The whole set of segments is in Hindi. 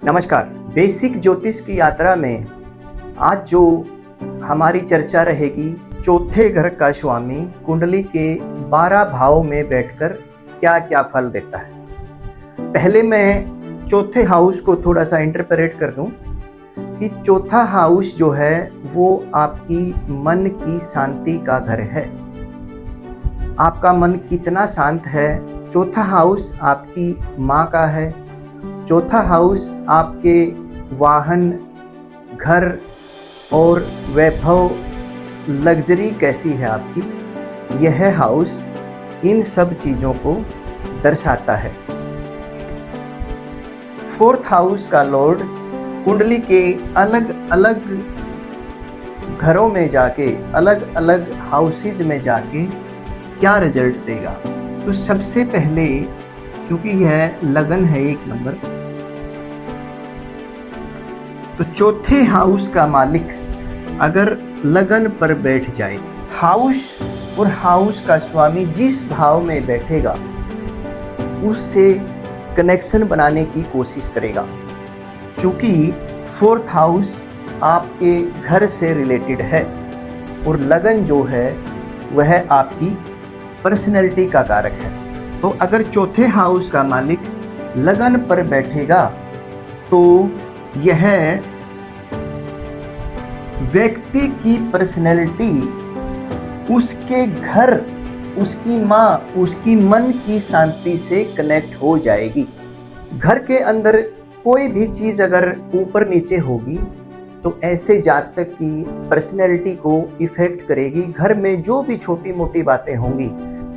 नमस्कार। बेसिक ज्योतिष की यात्रा में आज जो हमारी चर्चा रहेगी, चौथे घर का स्वामी कुंडली के 12 भाव में बैठकर क्या क्या फल देता है। पहले मैं चौथे हाउस को थोड़ा सा इंटरप्रेट कर दूं कि चौथा हाउस जो है वो आपकी मन की शांति का घर है। आपका मन कितना शांत है। चौथा हाउस आपकी माँ का है। चौथा हाउस आपके वाहन, घर और वैभव, लग्जरी कैसी है आपकी, यह हाउस इन सब चीज़ों को दर्शाता है। फोर्थ हाउस का लॉर्ड कुंडली के अलग अलग घरों में जाके, अलग अलग हाउसेज में जाके क्या रिजल्ट देगा। तो सबसे पहले, क्योंकि यह लगन है 1 नंबर, तो चौथे हाउस का मालिक अगर लगन पर बैठ जाए, हाउस और हाउस का स्वामी जिस भाव में बैठेगा उससे कनेक्शन बनाने की कोशिश करेगा। क्योंकि फोर्थ हाउस आपके घर से रिलेटेड है और लगन जो है वह आपकी पर्सनैलिटी का कारक है। तो अगर चौथे हाउस का मालिक लगन पर बैठेगा तो यह व्यक्ति की पर्सनैलिटी उसके घर, उसकी माँ, उसकी मन की शांति से कनेक्ट हो जाएगी। घर के अंदर कोई भी चीज़ अगर ऊपर नीचे होगी तो ऐसे जातक की पर्सनैलिटी को इफेक्ट करेगी। घर में जो भी छोटी मोटी बातें होंगी,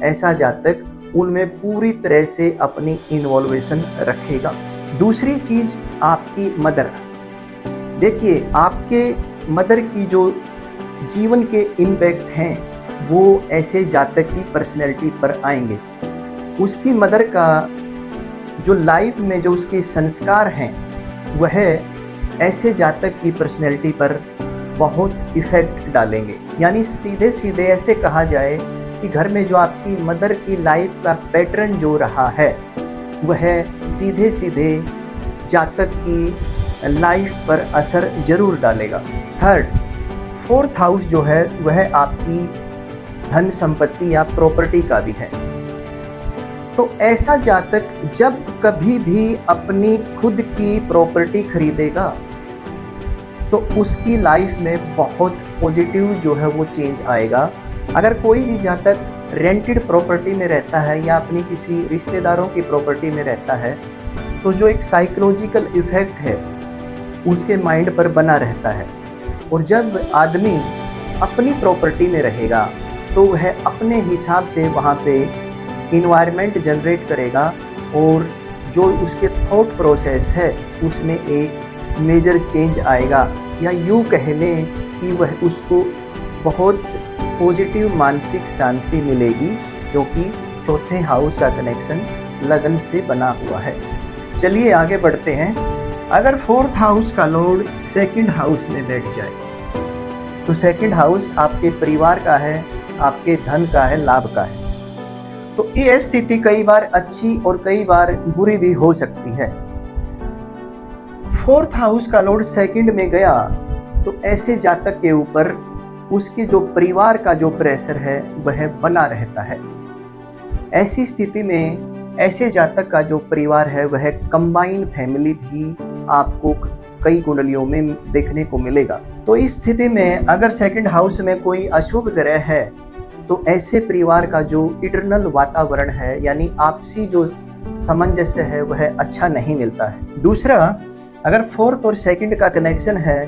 ऐसा जातक उनमें पूरी तरह से अपनी इन्वॉल्वेशन रखेगा। दूसरी चीज आपकी मदर। देखिए, आपके मदर की जो जीवन के इम्पैक्ट हैं वो ऐसे जातक की पर्सनैलिटी पर आएंगे। उसकी मदर का जो लाइफ में जो उसके संस्कार हैं वह ऐसे जातक की पर्सनैलिटी पर बहुत इफेक्ट डालेंगे। यानी सीधे सीधे ऐसे कहा जाए कि घर में जो आपकी मदर की लाइफ का पैटर्न जो रहा है वह सीधे सीधे जातक की लाइफ पर असर जरूर डालेगा। थर्ड, फोर्थ हाउस जो है वह आपकी धन संपत्ति या प्रॉपर्टी का भी है। तो ऐसा जातक जब कभी भी अपनी खुद की प्रॉपर्टी खरीदेगा तो उसकी लाइफ में बहुत पॉजिटिव जो है वो चेंज आएगा। अगर कोई भी जातक रेंटेड प्रॉपर्टी में रहता है या अपनी किसी रिश्तेदारों की प्रॉपर्टी में रहता है तो जो एक साइकोलॉजिकल इफेक्ट है उसके माइंड पर बना रहता है। और जब आदमी अपनी प्रॉपर्टी में रहेगा तो वह अपने हिसाब से वहाँ पे इन्वायरमेंट जनरेट करेगा और जो उसके थॉट प्रोसेस है उसमें एक मेजर चेंज आएगा। या यूँ कह लें कि वह उसको बहुत पॉजिटिव मानसिक शांति मिलेगी, क्योंकि चौथे हाउस का कनेक्शन लगन से बना हुआ है। चलिए आगे बढ़ते हैं। अगर फोर्थ हाउस का लॉर्ड सेकंड हाउस में बैठ जाए तो सेकंड हाउस आपके परिवार का है, आपके धन का है, लाभ का है। तो ये स्थिति कई बार अच्छी और कई बार बुरी भी हो सकती है। फोर्थ हाउस का लॉर्ड सेकंड में गया तो ऐसे जातक के ऊपर उसके जो परिवार का जो प्रेशर है वह बना रहता है। ऐसी स्थिति में ऐसे जातक का जो परिवार है वह कंबाइन फैमिली भी आपको कई कुंडलियों में देखने को मिलेगा। तो इस स्थिति में अगर सेकंड हाउस में कोई अशुभ ग्रह है तो ऐसे परिवार का जो इंटरनल वातावरण है, यानी आपसी जो सामंजस्य है, वह अच्छा नहीं मिलता है। दूसरा, अगर फोर्थ और सेकंड का कनेक्शन है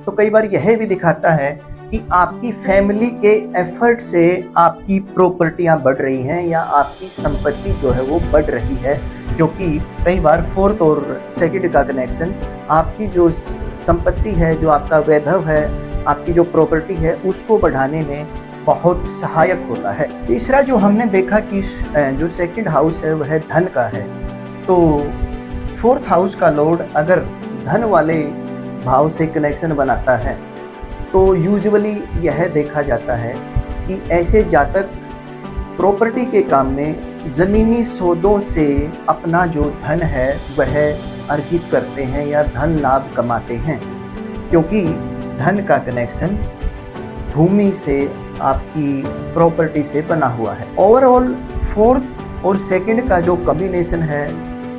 तो कई बार यह भी दिखाता है कि आपकी फैमिली के एफर्ट से आपकी प्रॉपर्टियां बढ़ रही हैं या आपकी संपत्ति जो है वो बढ़ रही है। क्योंकि कई बार फोर्थ और सेकंड का कनेक्शन आपकी जो संपत्ति है, जो आपका वैभव है, आपकी जो प्रॉपर्टी है, उसको बढ़ाने में बहुत सहायक होता है। तीसरा जो हमने देखा कि जो सेकंड हाउस है वह धन का है, तो फोर्थ हाउस का लॉर्ड अगर धन वाले भाव से कनेक्शन बनाता है तो यूजुअली यह देखा जाता है कि ऐसे जातक प्रॉपर्टी के काम में ज़मीनी सौदों से अपना जो धन है वह अर्जित करते हैं या धन लाभ कमाते हैं, क्योंकि धन का कनेक्शन भूमि से, आपकी प्रॉपर्टी से बना हुआ है। ओवरऑल फोर्थ और सेकंड का जो कॉम्बिनेशन है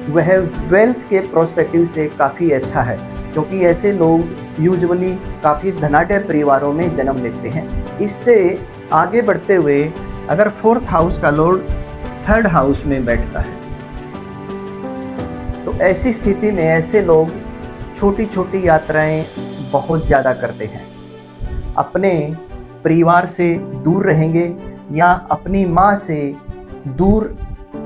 वह वेल्थ के प्रोस्पेक्टिव से काफ़ी अच्छा है, क्योंकि ऐसे लोग यूजुअली काफ़ी धनाढ्य परिवारों में जन्म लेते हैं। इससे आगे बढ़ते हुए अगर फोर्थ हाउस का लॉर्ड थर्ड हाउस में बैठता है तो ऐसी स्थिति में ऐसे लोग छोटी छोटी यात्राएं बहुत ज़्यादा करते हैं, अपने परिवार से दूर रहेंगे या अपनी माँ से दूर।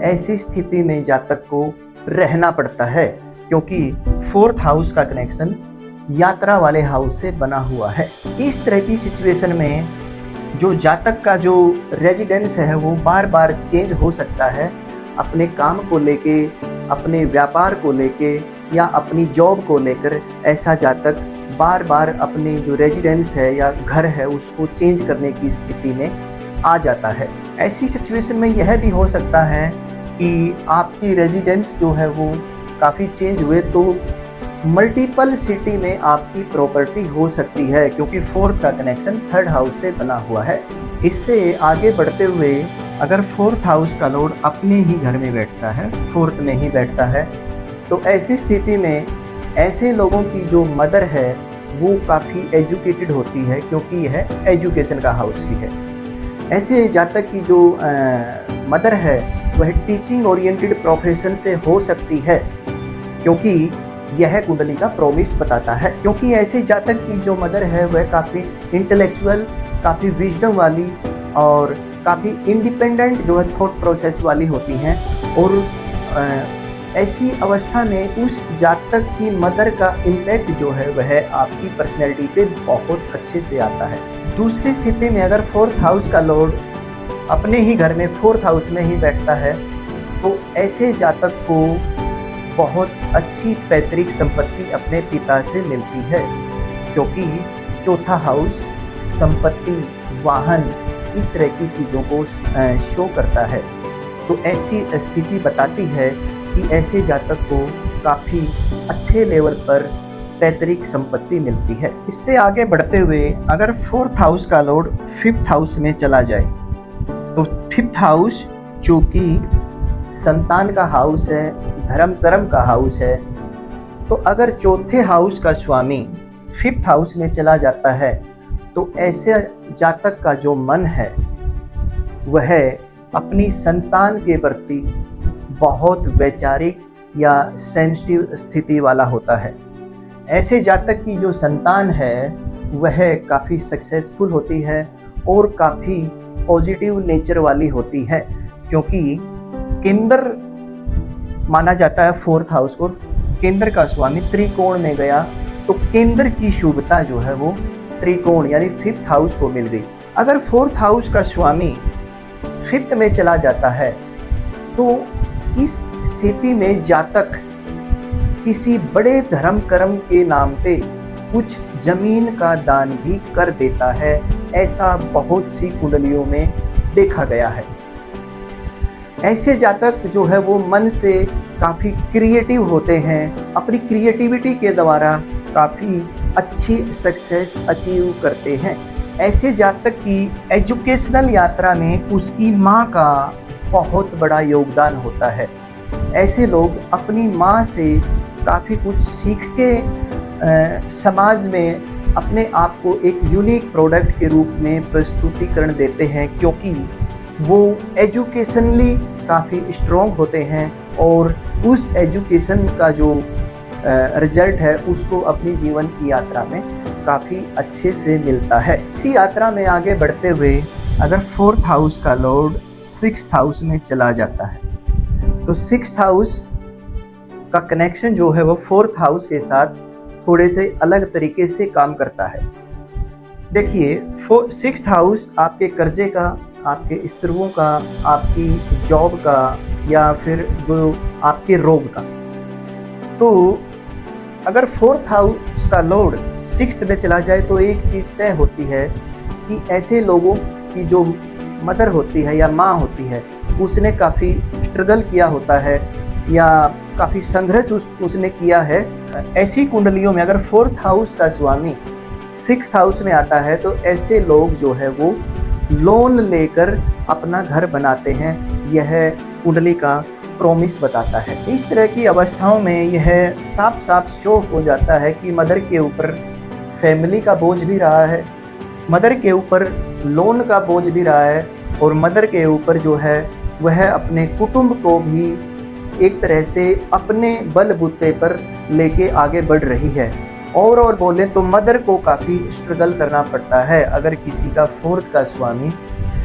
ऐसी स्थिति में जातक को रहना पड़ता है, क्योंकि फोर्थ हाउस का कनेक्शन यात्रा वाले हाउस से बना हुआ है। इस तरह की सिचुएशन में जो जातक का जो रेजिडेंस है वो बार बार चेंज हो सकता है, अपने काम को लेके, अपने व्यापार को लेके या अपनी जॉब को लेकर ऐसा जातक बार बार अपने जो रेजिडेंस है या घर है उसको चेंज करने की स्थिति में आ जाता है। ऐसी सिचुएशन में यह भी हो सकता है कि आपकी रेजिडेंस जो है वो काफ़ी चेंज हुए तो मल्टीपल सिटी में आपकी प्रॉपर्टी हो सकती है, क्योंकि फोर्थ का कनेक्शन थर्ड हाउस से बना हुआ है। इससे आगे बढ़ते हुए अगर फोर्थ हाउस का लॉर्ड अपने ही घर में बैठता है, फोर्थ में ही बैठता है, तो ऐसी स्थिति में ऐसे लोगों की जो मदर है वो काफ़ी एजुकेटेड होती है, क्योंकि यह एजुकेशन का हाउस भी है। ऐसे जातक की जो मदर है वह टीचिंग ओरिएंटेड प्रोफेशन से हो सकती है, क्योंकि यह कुंडली का प्रॉमिस बताता है। क्योंकि ऐसे जातक की जो मदर है वह काफ़ी इंटेलेक्चुअल, काफ़ी विजडम वाली और काफ़ी इंडिपेंडेंट जो है थॉट प्रोसेस वाली होती हैं, और ऐसी अवस्था में उस जातक की मदर का इम्पैक्ट जो है वह आपकी पर्सनैलिटी पे बहुत अच्छे से आता है। दूसरी स्थिति में अगर फोर्थ हाउस का लॉर्ड अपने ही घर में फोर्थ हाउस में ही बैठता है तो ऐसे जातक को बहुत अच्छी पैतृक संपत्ति अपने पिता से मिलती है, क्योंकि चौथा हाउस संपत्ति, वाहन, इस तरह की चीज़ों को शो करता है। तो ऐसी स्थिति बताती है कि ऐसे जातक को काफ़ी अच्छे लेवल पर पैतृक संपत्ति मिलती है। इससे आगे बढ़ते हुए अगर फोर्थ हाउस का लॉर्ड फिफ्थ हाउस में चला जाए तो फिफ्थ हाउस जो कि संतान का हाउस है, धर्म कर्म का हाउस है, तो अगर चौथे हाउस का स्वामी फिफ्थ हाउस में चला जाता है तो ऐसे जातक का जो मन है वह अपनी संतान के प्रति बहुत वैचारिक या सेंसिटिव स्थिति वाला होता है। ऐसे जातक की जो संतान है वह काफ़ी सक्सेसफुल होती है और काफ़ी पॉजिटिव नेचर वाली होती है, क्योंकि केंद्र माना जाता है फोर्थ हाउस को। केंद्र का स्वामी त्रिकोण में गया तो केंद्र की शुभता जो है वो त्रिकोण यानी फिफ्थ हाउस को मिल गई। अगर फोर्थ हाउस का स्वामी फिफ्थ में चला जाता है तो इस स्थिति में जातक किसी बड़े धर्म कर्म के नाम पे कुछ जमीन का दान भी कर देता है। ऐसा बहुत सी कुंडलियों में देखा गया है। ऐसे जातक जो है वो मन से काफ़ी क्रिएटिव होते हैं, अपनी क्रिएटिविटी के द्वारा काफ़ी अच्छी सक्सेस अचीव करते हैं। ऐसे जातक की एजुकेशनल यात्रा में उसकी माँ का बहुत बड़ा योगदान होता है। ऐसे लोग अपनी माँ से काफ़ी कुछ सीख के समाज में अपने आप को एक यूनिक प्रोडक्ट के रूप में प्रस्तुतिकरण देते हैं, क्योंकि वो एजुकेशनली काफ़ी स्ट्रॉन्ग होते हैं और उस एजुकेशन का जो रिजल्ट है उसको अपनी जीवन की यात्रा में काफ़ी अच्छे से मिलता है। इसी यात्रा में आगे बढ़ते हुए अगर फोर्थ हाउस का लॉर्ड सिक्स्थ हाउस में चला जाता है तो सिक्स्थ हाउस का कनेक्शन जो है वो फोर्थ हाउस के साथ थोड़े से अलग तरीके से काम करता है। देखिए, सिक्स्थ हाउस आपके कर्जे का, आपके स्त्रियों का, आपकी जॉब का या फिर जो आपके रोग का। तो अगर फोर्थ हाउस का लॉर्ड सिक्स्थ में चला जाए तो एक चीज़ तय होती है कि ऐसे लोगों की जो मदर होती है या माँ होती है उसने काफ़ी स्ट्रगल किया होता है या काफ़ी संघर्ष उसने किया है। ऐसी कुंडलियों में अगर 4th हाउस का स्वामी 6th हाउस में आता है तो ऐसे लोग जो है वो लोन लेकर अपना घर बनाते हैं। यह कुंडली का प्रॉमिस बताता है। इस तरह की अवस्थाओं में यह साफ साफ शो हो जाता है कि मदर के ऊपर फैमिली का बोझ भी रहा है, मदर के ऊपर लोन का बोझ भी रहा है, और मदर के ऊपर जो है वह अपने कुटुंब को भी एक तरह से अपने बलबूते पर लेके आगे बढ़ रही है। और बोले तो मदर को काफ़ी स्ट्रगल करना पड़ता है अगर किसी का 4th का स्वामी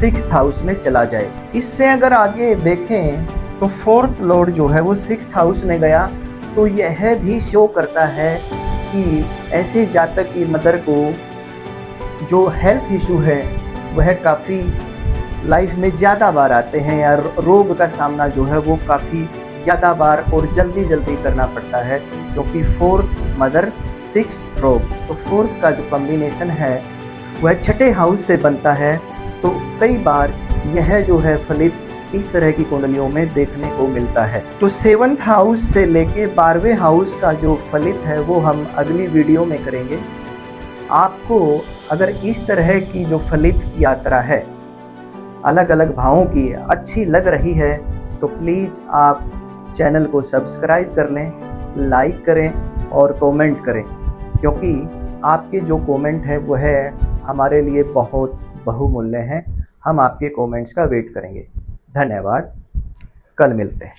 6th हाउस में चला जाए। इससे अगर आगे देखें तो 4th लॉर्ड जो है वो 6th हाउस में गया तो यह भी शो करता है कि ऐसे जातक की मदर को जो हेल्थ इशू है वह काफ़ी लाइफ में ज़्यादा बार आते हैं, या रोग का सामना जो है वो काफ़ी ज़्यादा बार और जल्दी करना पड़ता है, क्योंकि 4th मदर 6th रोग। तो 4th का जो कॉम्बिनेशन है वह 6ठे हाउस से बनता है। तो कई बार यह जो है फलित इस तरह की कुंडलियों में देखने को मिलता है। तो 7th हाउस से लेके 12वें हाउस का जो फलित है वो हम अगली वीडियो में करेंगे। आपको अगर इस तरह की जो फलित यात्रा है अलग अलग भावों की अच्छी लग रही है तो प्लीज़ आप चैनल को सब्सक्राइब कर लें, लाइक करें और कमेंट करें, क्योंकि आपके जो कमेंट है वह हमारे लिए बहुत बहुमूल्य हैं। हम आपके कमेंट्स का वेट करेंगे। धन्यवाद। कल मिलते हैं।